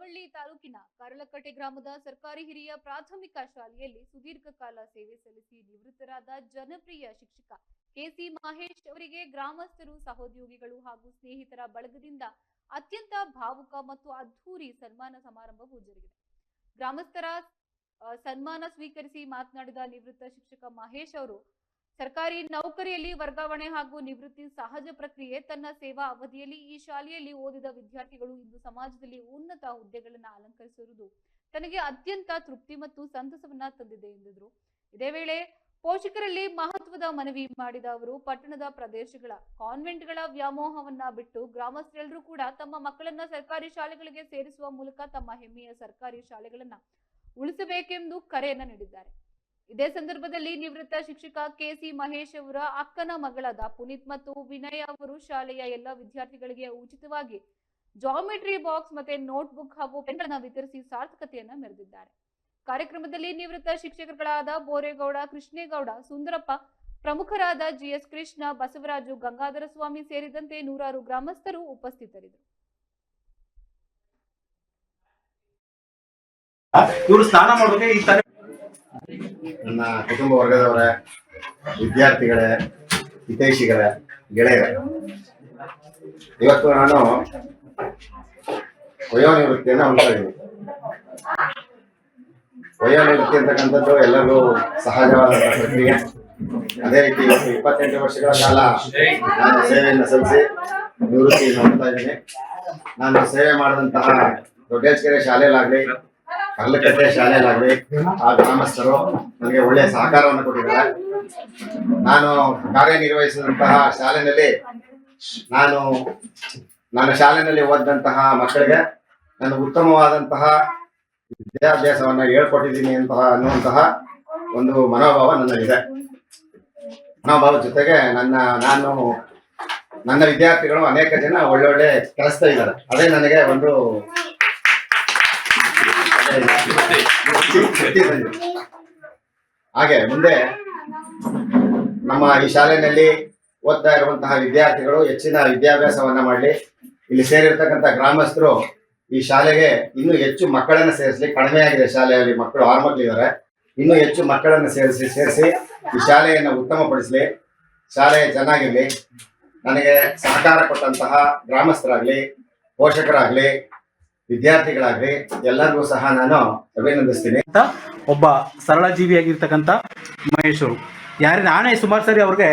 ಮಳವಳ್ಳಿ ತಾಲೂಕಿನ ಕರಲಕಟ್ಟೆ ಗ್ರಾಮದ ಸರ್ಕಾರಿ ಹಿರಿಯ ಪ್ರಾಥಮಿಕ ಶಾಲೆಯಲ್ಲಿ ಸುದೀರ್ಘ ಕಾಲ ಸೇವೆ ಸಲ್ಲಿಸಿ ನಿವೃತ್ತರಾದ ಜನಪ್ರಿಯ ಶಿಕ್ಷಕ ಕೆಸಿ ಮಹೇಶ್ ಅವರಿಗೆ ಗ್ರಾಮಸ್ಥರು, ಸಹೋದ್ಯೋಗಿಗಳು ಹಾಗೂ ಸ್ನೇಹಿತರ ಬಳಗದಿಂದ ಅತ್ಯಂತ ಭಾವುಕ ಮತ್ತು ಅದ್ಧೂರಿ ಸನ್ಮಾನ ಸಮಾರಂಭವು ಜರುಗಿದೆ. ಗ್ರಾಮಸ್ಥರ ಸನ್ಮಾನ ಸ್ವೀಕರಿಸಿ ಮಾತನಾಡಿದ ನಿವೃತ್ತ ಶಿಕ್ಷಕ ಮಹೇಶ್ ಅವರು, ಸರ್ಕಾರಿ ನೌಕರಿಯಲ್ಲಿ ವರ್ಗಾವಣೆ ಹಾಗೂ ನಿವೃತ್ತಿ ಸಹಜ ಪ್ರಕ್ರಿಯೆ. ತನ್ನ ಸೇವಾ ಅವಧಿಯಲ್ಲಿ ಈ ಶಾಲೆಯಲ್ಲಿ ಓದಿದ ವಿದ್ಯಾರ್ಥಿಗಳು ಇಂದು ಸಮಾಜದಲ್ಲಿ ಉನ್ನತ ಹುದ್ದೆಗಳನ್ನು ಅಲಂಕರಿಸಿರುವುದು ತನಗೆ ಅತ್ಯಂತ ತೃಪ್ತಿ ಮತ್ತು ಸಂತಸವನ್ನ ತಂದಿದೆ ಎಂದರು. ಇದೇ ವೇಳೆ ಪೋಷಕರಲ್ಲಿ ಮಹತ್ವದ ಮನವಿ ಮಾಡಿದ ಅವರು, ಪಟ್ಟಣದ ಪ್ರದೇಶಗಳ ಕಾನ್ವೆಂಟ್ಗಳ ವ್ಯಾಮೋಹವನ್ನ ಬಿಟ್ಟು ಗ್ರಾಮಸ್ಥರೆಲ್ಲರೂ ಕೂಡ ತಮ್ಮ ಮಕ್ಕಳನ್ನ ಸರ್ಕಾರಿ ಶಾಲೆಗಳಿಗೆ ಸೇರಿಸುವ ಮೂಲಕ ತಮ್ಮ ಹೆಮ್ಮೆಯ ಸರ್ಕಾರಿ ಶಾಲೆಗಳನ್ನ ಉಳಿಸಬೇಕೆಂದು ಕರೆಯನ್ನ ನೀಡಿದ್ದಾರೆ. ಇದೇ ಸಂದರ್ಭದಲ್ಲಿ ನಿವೃತ್ತ ಶಿಕ್ಷಕ ಕೆಸಿ ಮಹೇಶ್ ಅವರ ಅಕ್ಕನ ಮಗಳಾದ ಪುನೀತ್ ಮತ್ತು ವಿನಯ್ ಅವರು ಶಾಲೆಯ ಎಲ್ಲ ವಿದ್ಯಾರ್ಥಿಗಳಿಗೆ ಉಚಿತವಾಗಿ ಜಾಮೆಟ್ರಿ ಬಾಕ್ಸ್ ಮತ್ತೆ ನೋಟ್ಬುಕ್ ಹಾಗೂ ಪೆನ್ಗಳನ್ನು ವಿತರಿಸಿ ಸಾರ್ಥಕತೆಯನ್ನ ಮೆರೆದಿದ್ದಾರೆ. ಕಾರ್ಯಕ್ರಮದಲ್ಲಿ ನಿವೃತ್ತ ಶಿಕ್ಷಕರುಗಳಾದ ಬೋರೇಗೌಡ, ಕೃಷ್ಣೇಗೌಡ, ಸುಂದರಪ್ಪ, ಪ್ರಮುಖರಾದ ಜಿಎಸ್ ಕೃಷ್ಣ, ಬಸವರಾಜು, ಗಂಗಾಧರ ಸ್ವಾಮಿ ಸೇರಿದಂತೆ ನೂರಾರು ಗ್ರಾಮಸ್ಥರು ಉಪಸ್ಥಿತರಿದ್ದರು. ಇವರು ಸ್ನಾನ ಮಾಡೋಕೆ ಈ ತರ ನನ್ನ ಕುಟುಂಬ ವರ್ಗದವರ, ವಿದ್ಯಾರ್ಥಿಗಳೇ, ಹಿತೈಷಿಗಳೇ, ಗೆಳೆಯರೇ, ಇವತ್ತು ನಾನು ವಯೋನಿವೃತ್ತಿಯನ್ನು ಹೊಂದಿದ್ದೀನಿ. ವಯೋನಿವೃತ್ತಿ ಅಂತಕ್ಕಂಥದ್ದು ಎಲ್ಲರಿಗೂ ಸಹಜವಾದಂತಹ ಪ್ರಕ್ರಿಯೆ. ಅದೇ ರೀತಿ ಇವತ್ತು 28 ವರ್ಷಗಳ ಕಾಲ ನಾನು ಸೇವೆಯನ್ನು ಸಲ್ಲಿಸಿ ನಿವೃತ್ತಿಯನ್ನು ಹೊಂದ್ತಾ ಇದ್ದೀನಿ. ನಾನು ಸೇವೆ ಮಾಡಿದಂತಹ ದೊಡ್ಡೇಚಕೆರೆ ಶಾಲೆಯಲ್ಲಾಗಲಿ, ಕರಲಕಟ್ಟೆ ಶಾಲೆಯಲ್ಲಾಗಲಿ ಆ ಗ್ರಾಮಸ್ಥರು ನನಗೆ ಒಳ್ಳೆಯ ಸಹಕಾರವನ್ನು ಕೊಟ್ಟಿದ್ದಾರೆ. ನಾನು ಕಾರ್ಯನಿರ್ವಹಿಸಿದಂತಹ ಶಾಲೆಯಲ್ಲಿ ನನ್ನ ಶಾಲೆಯಲ್ಲಿ ಓದಿದಂತಹ ಮಕ್ಕಳಿಗೆ ನಾನು ಉತ್ತಮವಾದಂತಹ ವಿದ್ಯಾಭ್ಯಾಸವನ್ನು ಹೇಳ್ಕೊಟ್ಟಿದ್ದೀನಿ ಅನ್ನುವಂತಹ ಒಂದು ಮನೋಭಾವ ನನ್ನಲ್ಲಿದೆ. ಮನೋಭಾವದ ಜೊತೆಗೆ ನನ್ನ ವಿದ್ಯಾರ್ಥಿಗಳು ಅನೇಕ ಜನ ಒಳ್ಳೊಳ್ಳೆ ಕೆಲಸ ಇದ್ದಾರೆ. ಅದೇ ನನಗೆ ಒಂದು ಹಾಗೆ ಮುಂದೆ ನಮ್ಮ ಈ ಶಾಲೆಯಲ್ಲಿ ಓದ್ತಾ ಇರುವಂತಹ ವಿದ್ಯಾರ್ಥಿಗಳು ಹೆಚ್ಚಿನ ವಿದ್ಯಾಭ್ಯಾಸವನ್ನ ಮಾಡಲಿ. ಇಲ್ಲಿ ಸೇರಿರ್ತಕ್ಕಂಥ ಗ್ರಾಮಸ್ಥರು ಈ ಶಾಲೆಗೆ ಇನ್ನೂ ಹೆಚ್ಚು ಮಕ್ಕಳನ್ನು ಸೇರಿಸಲಿ. ಕಡಿಮೆಯಾಗಿದೆ ಶಾಲೆಯಲ್ಲಿ ಮಕ್ಕಳು, 6 ಮಕ್ಕಳಿದ್ದಾರೆ. ಇನ್ನೂ ಹೆಚ್ಚು ಮಕ್ಕಳನ್ನು ಸೇರಿಸಿ ಈ ಶಾಲೆಯನ್ನು ಉತ್ತಮಪಡಿಸಲಿ, ಶಾಲೆ ಚೆನ್ನಾಗಿರಲಿ. ನನಗೆ ಸಹಕಾರ ಕೊಟ್ಟಂತಹ ಗ್ರಾಮಸ್ಥರಾಗ್ಲಿ, ಪೋಷಕರಾಗ್ಲಿ, ವಿದ್ಯಾರ್ಥಿಗಳಾಗ್ಲಿ ಎಲ್ಲರಿಗೂ ಸಹ ನಾನು ಅಭಿನಂದಿಸ್ತೀನಿ. ಒಬ್ಬ ಸರಳ ಜೀವಿಯಾಗಿರ್ತಕ್ಕಂಥ ಮಹೇಶ್ ಅವರು ನಾನೇ ಸುಮಾರು ಸರಿ ಅವ್ರಿಗೆ